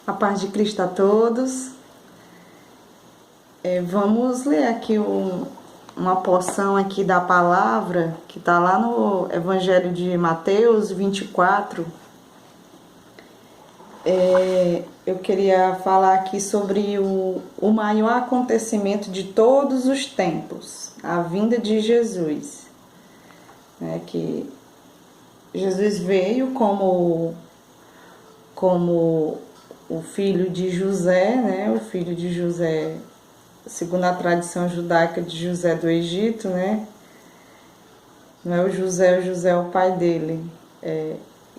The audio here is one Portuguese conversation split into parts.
A paz de Cristo a todos. Vamos ler aqui uma porção aqui da palavra que está lá no Evangelho de Mateus 24. Eu queria falar aqui sobre o maior acontecimento de todos os tempos, a vinda de Jesus. Que Jesus veio como o filho de José, né? O filho de José, segundo a tradição judaica de José do Egito, né? Não é o José é o pai dele.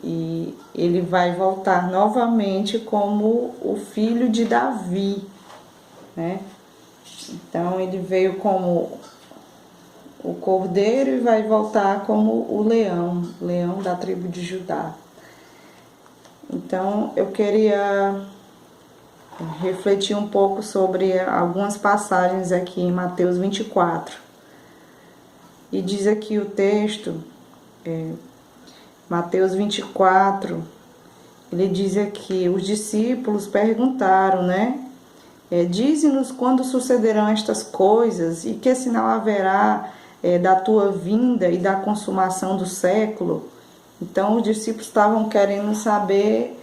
E ele vai voltar novamente como o filho de Davi, né? Então ele veio como o cordeiro e vai voltar como o leão da tribo de Judá. Então eu queria refletir um pouco sobre algumas passagens aqui em Mateus 24. E diz aqui o texto, Mateus 24, ele diz aqui: os discípulos perguntaram, né? Dize-nos quando sucederão estas coisas e que sinal haverá da tua vinda e da consumação do século. Então os discípulos estavam querendo saber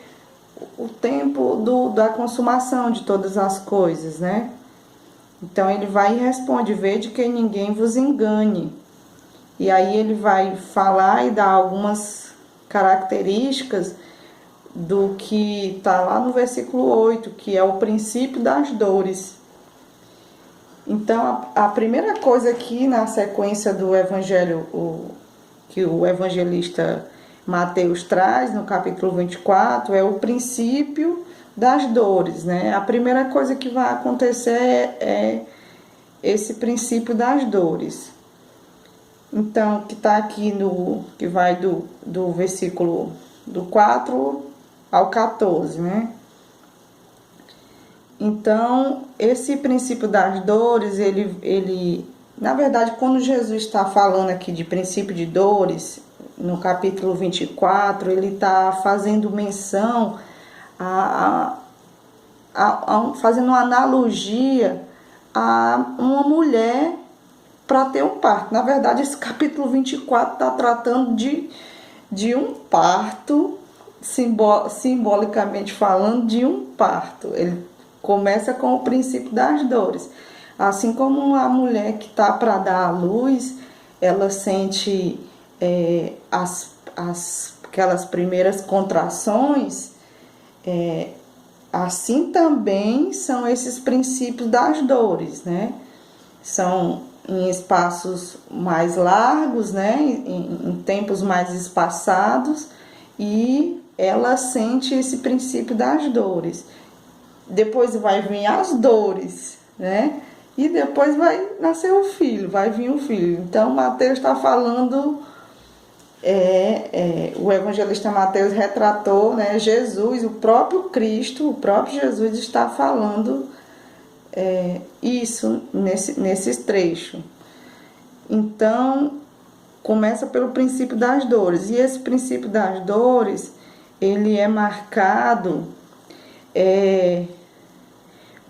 o tempo da consumação de todas as coisas, né? Então ele vai e responde: vede que ninguém vos engane. E aí ele vai falar e dar algumas características do que está lá no versículo 8, que é o princípio das dores. Então a primeira coisa aqui na sequência do evangelho, que o evangelista Mateus traz no capítulo 24, é o princípio das dores, né? A primeira coisa que vai acontecer é esse princípio das dores. Então, que está aqui que vai do versículo do 4 ao 14, né? Então, esse princípio das dores, ele na verdade, quando Jesus está falando aqui de princípio de dores, no capítulo 24, ele está fazendo menção fazendo uma analogia a uma mulher para ter um parto. Na verdade, esse capítulo 24 está tratando de um parto, simbolicamente falando, de um parto. Ele começa com o princípio das dores. Assim como a mulher que está para dar à luz, ela sente aquelas primeiras contrações, assim também são esses princípios das dores, né? São em espaços mais largos, né? Em tempos mais espaçados, e ela sente esse princípio das dores. Depois vai vir as dores, né? E depois vai nascer o filho, vai vir o filho. Então, Mateus está falando, o evangelista Mateus retratou, né, Jesus, o próprio Cristo, o próprio Jesus está falando isso nesse trecho. Então, começa pelo princípio das dores. E esse princípio das dores, ele é marcado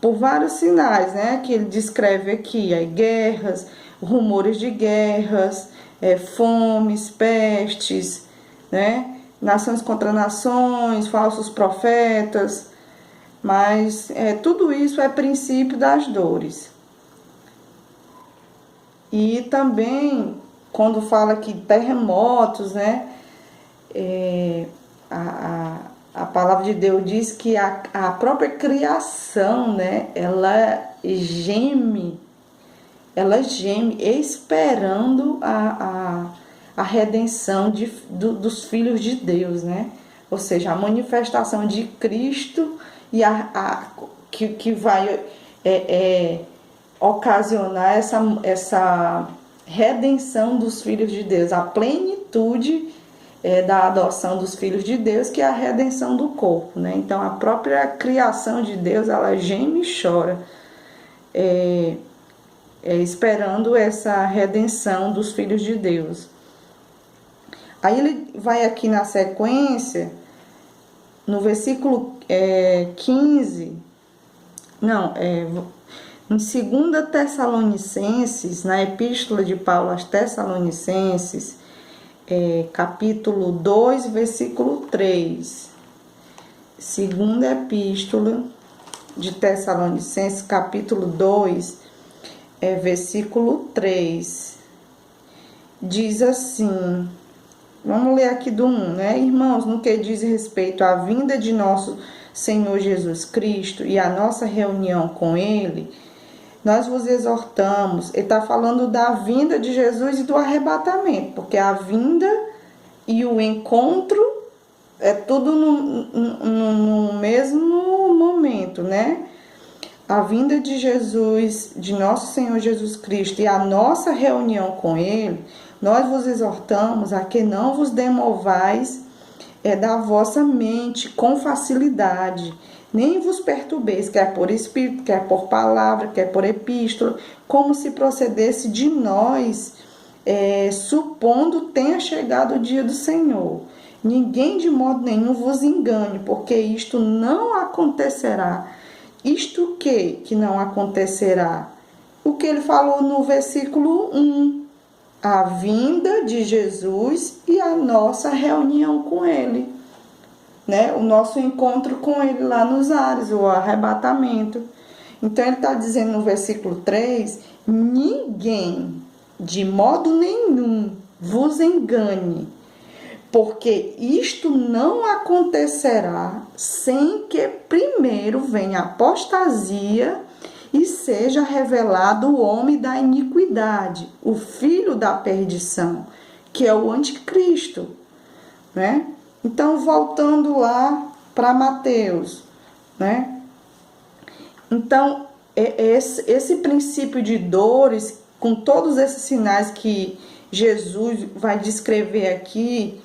por vários sinais, né, que ele descreve aqui: guerras, rumores de guerras, fomes, pestes, né, nações contra nações, falsos profetas. Mas tudo isso é princípio das dores. E também, quando fala aqui terremotos, né, a palavra de Deus diz que a própria criação, né, ela geme esperando a redenção dos filhos de Deus, né? Ou seja, a manifestação de Cristo e que vai ocasionar essa redenção dos filhos de Deus, a plenitude da adoção dos filhos de Deus, que é a redenção do corpo, né? Então a própria criação de Deus, ela geme e chora, esperando essa redenção dos filhos de Deus. Aí ele vai aqui na sequência no versículo 15, não, em 2 Tessalonicenses, na epístola de Paulo aos Tessalonicenses, capítulo 2, versículo 3. Segunda epístola de Tessalonicenses, capítulo 2, versículo 3. Diz assim, vamos ler aqui do 1, né? Irmãos, no que diz respeito à vinda de nosso Senhor Jesus Cristo e a nossa reunião com Ele, nós vos exortamos. Ele está falando da vinda de Jesus e do arrebatamento, porque a vinda e o encontro é tudo no mesmo momento, né? A vinda de Jesus, de nosso Senhor Jesus Cristo e a nossa reunião com Ele, nós vos exortamos a que não vos demovais da vossa mente com facilidade, nem vos perturbeis, quer por espírito, quer por palavra, quer por epístola, como se procedesse de nós, supondo tenha chegado o dia do Senhor. Ninguém de modo nenhum vos engane, porque isto não acontecerá. Isto que não acontecerá? O que ele falou no versículo 1. A vinda de Jesus e a nossa reunião com Ele, né? O nosso encontro com Ele lá nos ares, o arrebatamento. Então ele está dizendo no versículo 3, ninguém, de modo nenhum, vos engane, porque isto não acontecerá sem que primeiro venha a apostasia e seja revelado o homem da iniquidade, o filho da perdição, que é o anticristo, né? Então, voltando lá para Mateus, né? Então, esse princípio de dores, com todos esses sinais que Jesus vai descrever aqui,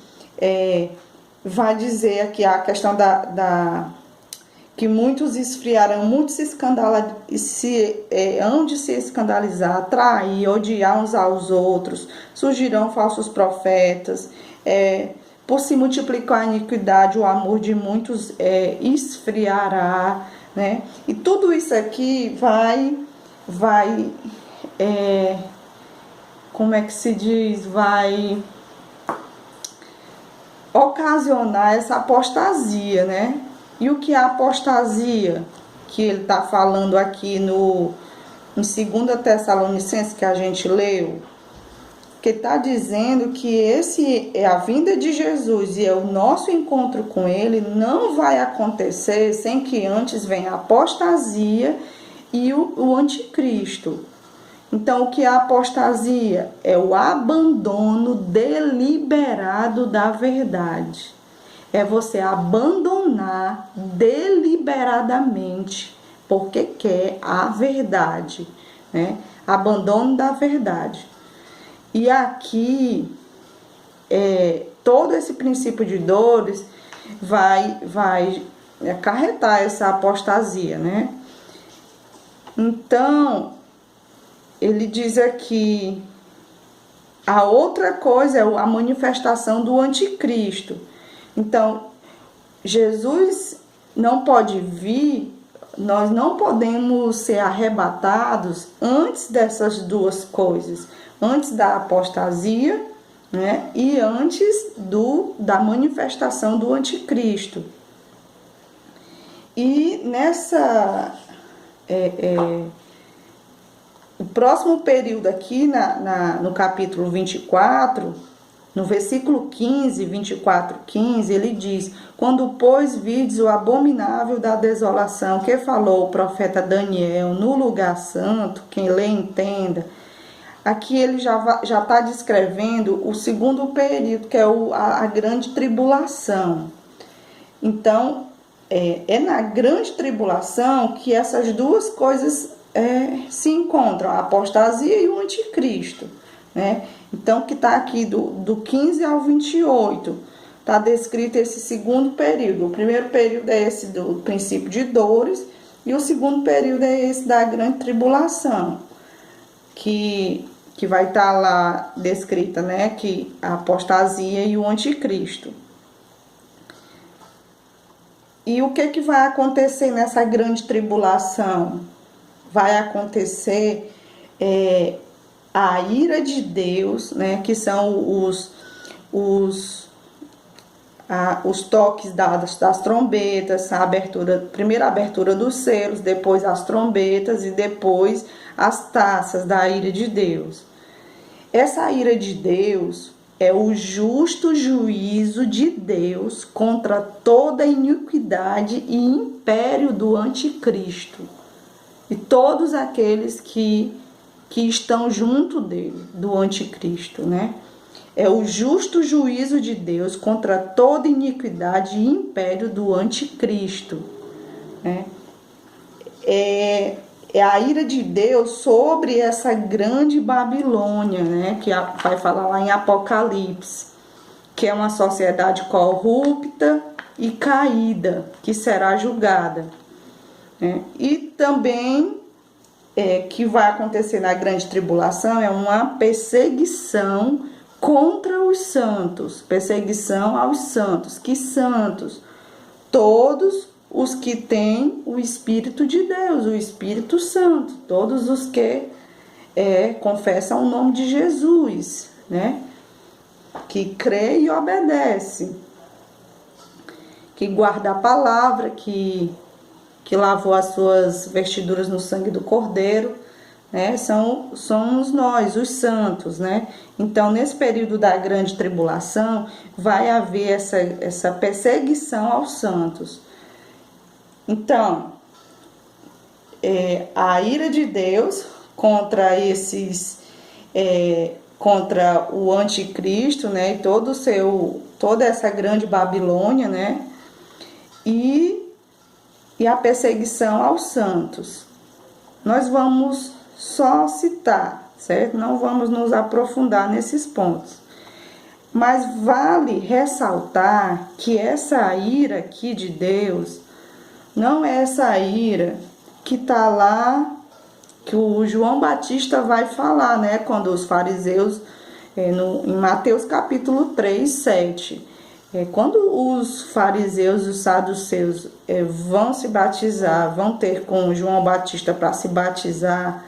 vai dizer aqui a questão que muitos esfriarão, muitos hão de se escandalizar, trair, odiar uns aos outros, surgirão falsos profetas, por se multiplicar a iniquidade, o amor de muitos esfriará, né? E tudo isso aqui vai, como é que se diz, vai ocasionar essa apostasia, né? E o que é apostasia? Que ele está falando aqui em 2 Tessalonicenses, que a gente leu, que está dizendo que esse é a vinda de Jesus e é o nosso encontro com Ele, não vai acontecer sem que antes venha a apostasia e o anticristo. Então, o que é a apostasia? É o abandono deliberado da verdade. É você abandonar deliberadamente, porque quer a verdade, né? Abandono da verdade. E aqui, todo esse princípio de dores vai acarretar essa apostasia, né? Então, ele diz aqui, a outra coisa é a manifestação do anticristo. Então, Jesus não pode vir, nós não podemos ser arrebatados antes dessas duas coisas, antes da apostasia, né, e antes da manifestação do anticristo. E o próximo período aqui, no capítulo 24, no versículo 15, 24, 15, ele diz: quando, pois, vides o abominável da desolação que falou o profeta Daniel no lugar santo, quem lê entenda. Aqui ele já está descrevendo o segundo período, que é a grande tribulação. Então, é na grande tribulação que essas duas coisas se encontram, a apostasia e o anticristo, né? Então, que está aqui do 15 ao 28, está descrito esse segundo período. O primeiro período é esse do princípio de dores, e o segundo período é esse da grande tribulação, que vai estar lá descrita, né? Que a apostasia e o anticristo. E o que vai acontecer nessa grande tribulação? Vai acontecer a ira de Deus, né? Que são os toques das trombetas, primeiro a abertura dos selos, depois as trombetas e depois as taças da ira de Deus. Essa ira de Deus é o justo juízo de Deus contra toda iniquidade e império do anticristo e todos aqueles que estão junto dele, do anticristo, né? É o justo juízo de Deus contra toda iniquidade e império do anticristo, né? É a ira de Deus sobre essa grande Babilônia, né? Que vai falar lá em Apocalipse, que é uma sociedade corrupta e caída, que será julgada, né? E também que vai acontecer na grande tribulação é uma perseguição contra os santos, perseguição aos santos. Que santos? Todos os que têm o Espírito de Deus, o Espírito Santo, todos os que confessam o nome de Jesus, né? Que crê e obedece, que guarda a palavra, que lavou as suas vestiduras no sangue do Cordeiro, né? Somos nós, os santos, né? Então, nesse período da grande tribulação, vai haver essa perseguição aos santos. Então, a ira de Deus contra contra o anticristo, né? E toda essa grande Babilônia, né? E a perseguição aos santos. Nós vamos só citar, certo? Não vamos nos aprofundar nesses pontos. Mas vale ressaltar que essa ira aqui de Deus não é essa ira que está lá, que o João Batista vai falar, né? Quando os fariseus, em Mateus capítulo 3, 7... quando os fariseus e os saduceus vão se batizar, vão ter com João Batista para se batizar,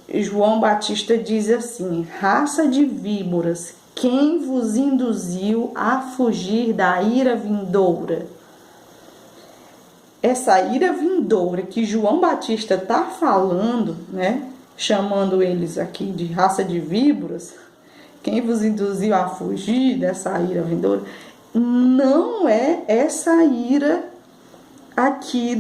João Batista diz assim: raça de víboras, quem vos induziu a fugir da ira vindoura? Essa ira vindoura que João Batista está falando, né, chamando eles aqui de raça de víboras, quem vos induziu a fugir dessa ira vindoura, não é essa ira aqui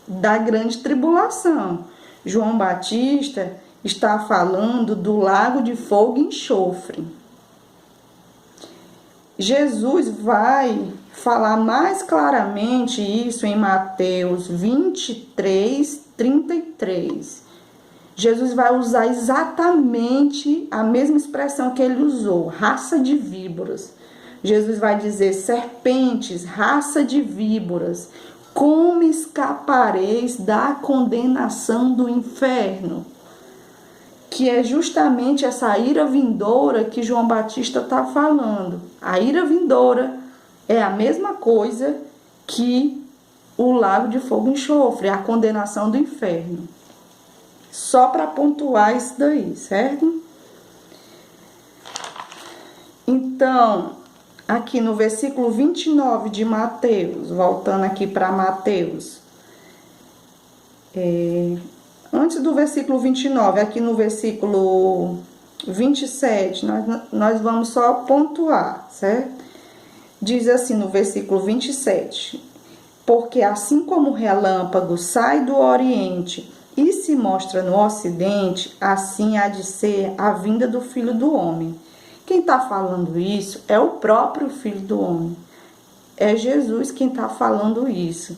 da grande tribulação. João Batista está falando do lago de fogo e enxofre. Jesus vai falar mais claramente isso em Mateus 23, 33. Jesus vai usar exatamente a mesma expressão que ele usou, raça de víboras. Jesus vai dizer: serpentes, raça de víboras, como escapareis da condenação do inferno? Que é justamente essa ira vindoura que João Batista está falando. A ira vindoura é a mesma coisa que o lago de fogo e enxofre, a condenação do inferno. Só para pontuar isso daí, certo? Então, aqui no versículo 29 de Mateus, voltando aqui para Mateus, antes do versículo 29, aqui no versículo 27, nós vamos só pontuar, certo? Diz assim no versículo 27, porque assim como o relâmpago sai do oriente e se mostra no ocidente, assim há de ser a vinda do Filho do Homem. Quem está falando isso é o próprio Filho do Homem. É Jesus quem está falando isso.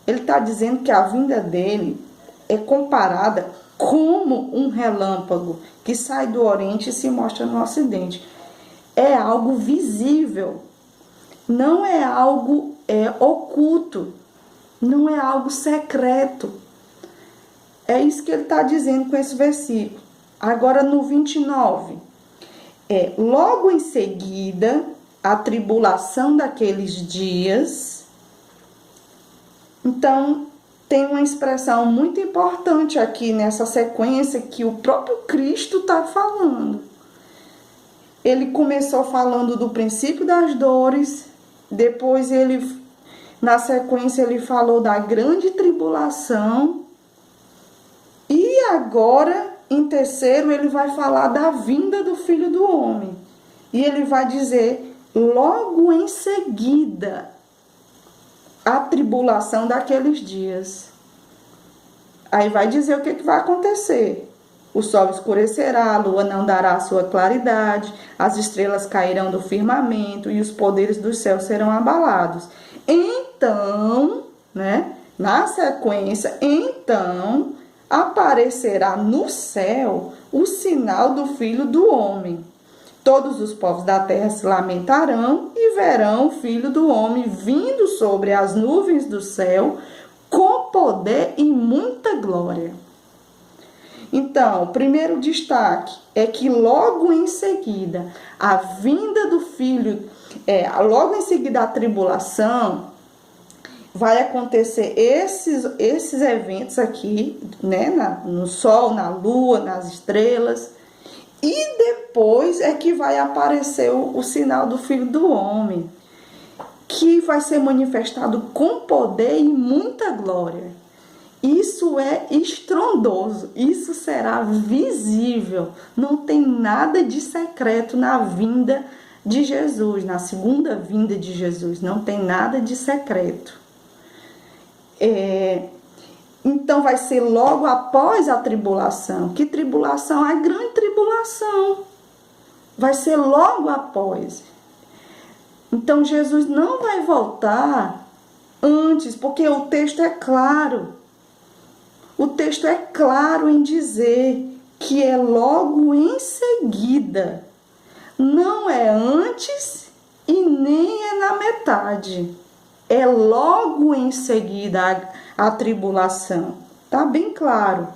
Ele está dizendo que a vinda dele é comparada como um relâmpago que sai do oriente e se mostra no ocidente. É algo visível, não é algo oculto, não é algo secreto. É isso que ele está dizendo com esse versículo. Agora no 29, logo em seguida, a tribulação daqueles dias. Então, tem uma expressão muito importante aqui nessa sequência que o próprio Cristo está falando. Ele começou falando do princípio das dores, depois na sequência ele falou da grande tribulação, e agora, em terceiro, ele vai falar da vinda do Filho do Homem. E ele vai dizer, logo em seguida, a tribulação daqueles dias. Aí vai dizer o que vai acontecer. O sol escurecerá, a lua não dará a sua claridade, as estrelas cairão do firmamento e os poderes do céu serão abalados. Então, né, na sequência, então aparecerá no céu o sinal do Filho do Homem. Todos os povos da terra se lamentarão e verão o Filho do Homem vindo sobre as nuvens do céu com poder e muita glória. Então, o primeiro destaque é que logo em seguida, a vinda do Filho, logo em seguida a tribulação, vai acontecer esses eventos aqui, né, no sol, na lua, nas estrelas, e depois é que vai aparecer o sinal do Filho do Homem, que vai ser manifestado com poder e muita glória. Isso é estrondoso, isso será visível, não tem nada de secreto na vinda de Jesus, na segunda vinda de Jesus, não tem nada de secreto. Então vai ser logo após a tribulação. Que tribulação? A grande tribulação. Vai ser logo após. Então Jesus não vai voltar antes, porque o texto é claro. O texto é claro em dizer que é logo em seguida. Não é antes e nem é na metade. É logo em seguida a tribulação. Tá bem claro.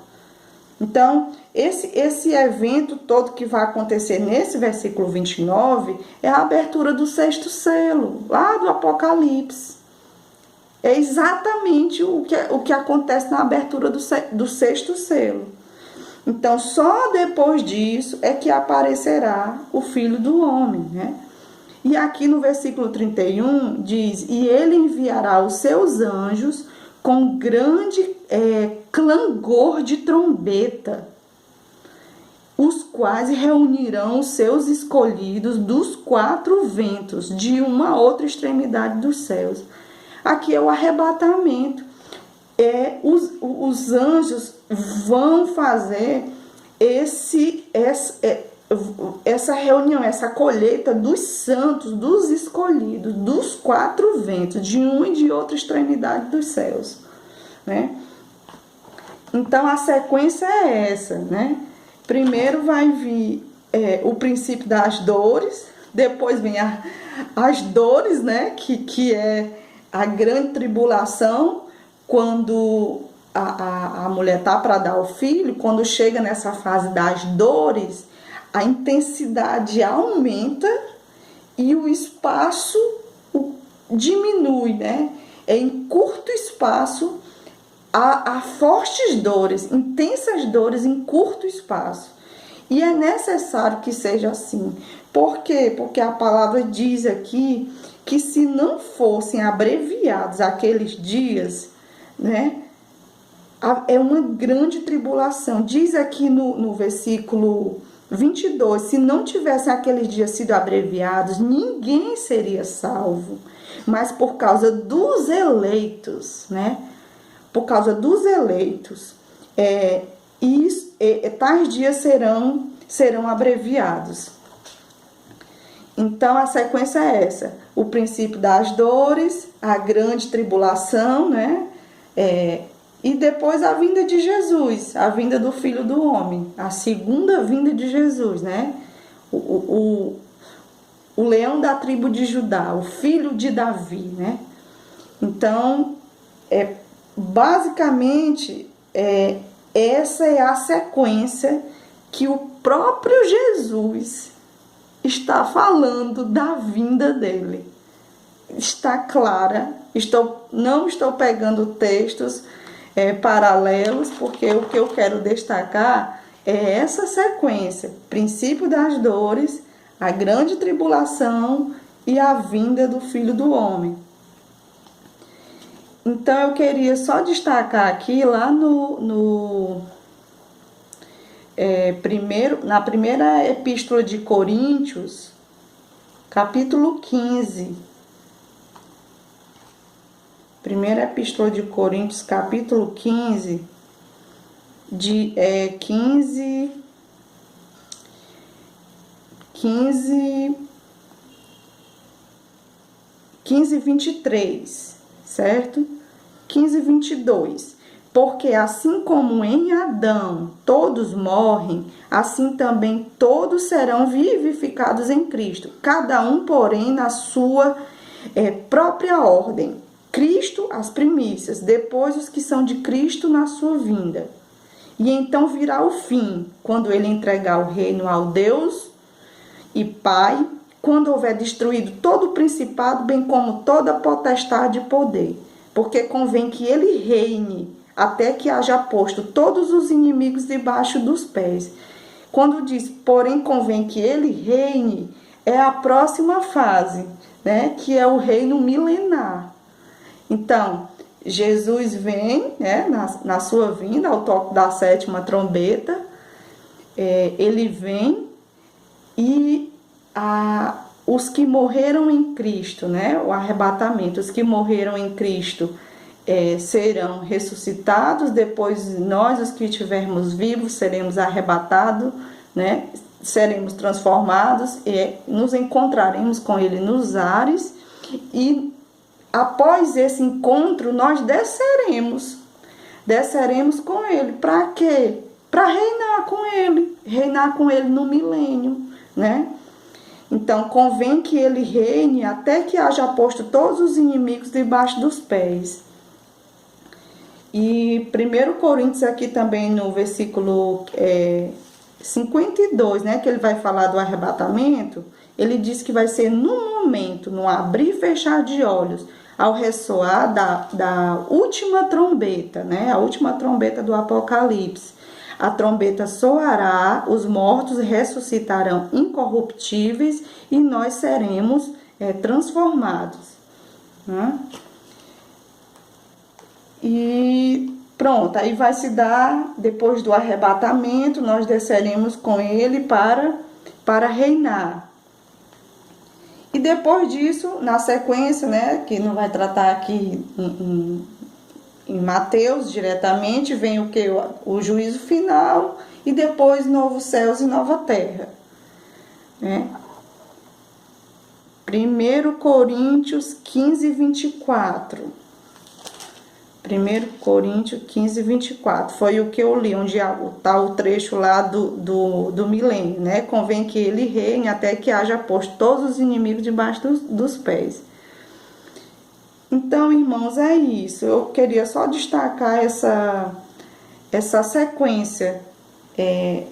Então, esse evento todo que vai acontecer nesse versículo 29 é a abertura do sexto selo, lá do Apocalipse. É exatamente o que acontece na abertura do sexto selo. Então, só depois disso é que aparecerá o Filho do Homem, né? E aqui no versículo 31 diz, e ele enviará os seus anjos com grande clangor de trombeta, os quais reunirão os seus escolhidos dos quatro ventos, de uma a outra extremidade dos céus. Aqui é o arrebatamento. Os anjos vão fazer essa reunião, essa colheita dos santos, dos escolhidos, dos quatro ventos, de uma e de outra extremidade dos céus, né? Então, a sequência é essa, né? Primeiro vai vir o princípio das dores, depois vem as dores, né? Que é a grande tribulação, quando a mulher está para dar o filho, quando chega nessa fase das dores, a intensidade aumenta e o espaço diminui, né? Em curto espaço, há fortes dores, intensas dores em curto espaço. E é necessário que seja assim. Por quê? Porque a palavra diz aqui que se não fossem abreviados aqueles dias, né? É uma grande tribulação. Diz aqui no versículo 22, se não tivessem aqueles dias sido abreviados, ninguém seria salvo. Mas por causa dos eleitos, né? Por causa dos eleitos, tais dias serão abreviados. Então, a sequência é essa. O princípio das dores, a grande tribulação, né? E depois a vinda de Jesus, a vinda do Filho do Homem, a segunda vinda de Jesus, né? O leão da tribo de Judá, o filho de Davi, né? Então, basicamente, essa é a sequência que o próprio Jesus está falando da vinda dele. Está clara, não estou pegando textos paralelos, porque o que eu quero destacar é essa sequência: princípio das dores, a grande tribulação e a vinda do Filho do Homem. Então eu queria só destacar aqui lá na primeira epístola de Coríntios, capítulo 15. Primeira epístola de Coríntios, capítulo 15, 23, certo? 15, 22. Porque assim como em Adão todos morrem, assim também todos serão vivificados em Cristo, cada um, porém, na sua própria ordem. Cristo as primícias, depois os que são de Cristo na sua vinda. E então virá o fim, quando ele entregar o reino ao Deus e Pai, quando houver destruído todo o principado, bem como toda potestade e poder. Porque convém que ele reine, até que haja posto todos os inimigos debaixo dos pés. Quando diz, porém, convém que ele reine, é a próxima fase, né? Que é o reino milenar. Então, Jesus vem, né, na sua vinda, ao toque da sétima trombeta, ele vem e os que morreram em Cristo, né, o arrebatamento, os que morreram em Cristo serão ressuscitados, depois nós, os que estivermos vivos, seremos arrebatados, né, seremos transformados e nos encontraremos com ele nos ares e após esse encontro, nós desceremos com ele. Para quê? Para reinar com ele no milênio, né? Então, convém que ele reine até que haja posto todos os inimigos debaixo dos pés. E 1 Coríntios aqui também no versículo 52, né, que ele vai falar do arrebatamento, ele diz que vai ser no momento, no abrir e fechar de olhos, ao ressoar da última trombeta, né? A última trombeta do Apocalipse. A trombeta soará, os mortos ressuscitarão incorruptíveis e nós seremos transformados. Né? E pronto, aí vai se dar, depois do arrebatamento, nós desceremos com ele para reinar. E depois disso, na sequência, né, que não vai tratar aqui em Mateus diretamente, vem o que? O juízo final e depois novos céus e nova terra. Né? 1 Coríntios 15, 24. 1 Coríntios 15, 24. Foi o que eu li, onde está o trecho lá do milênio, né? Convém que ele reine até que haja posto todos os inimigos debaixo dos pés. Então, irmãos, é isso. Eu queria só destacar essa sequência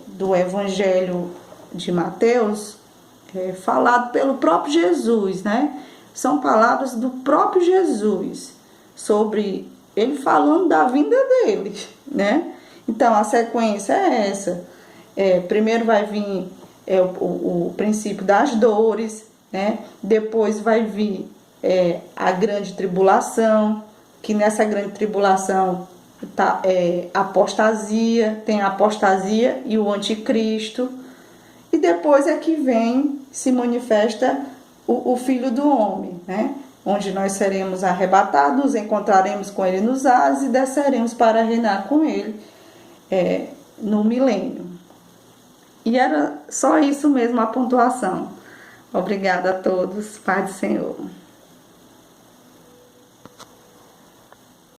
do Evangelho de Mateus, falado pelo próprio Jesus, né? São palavras do próprio Jesus sobre ele falando da vinda dele, né? Então, a sequência é essa. Primeiro vai vir o princípio das dores, né? Depois vai vir a grande tribulação, que nessa grande tribulação apostasia, tem a apostasia e o anticristo. E depois é que se manifesta o Filho do Homem, né? Onde nós seremos arrebatados, nos encontraremos com ele nos ares e desceremos para reinar com ele no milênio. E era só isso mesmo a pontuação. Obrigada a todos. Paz do Senhor.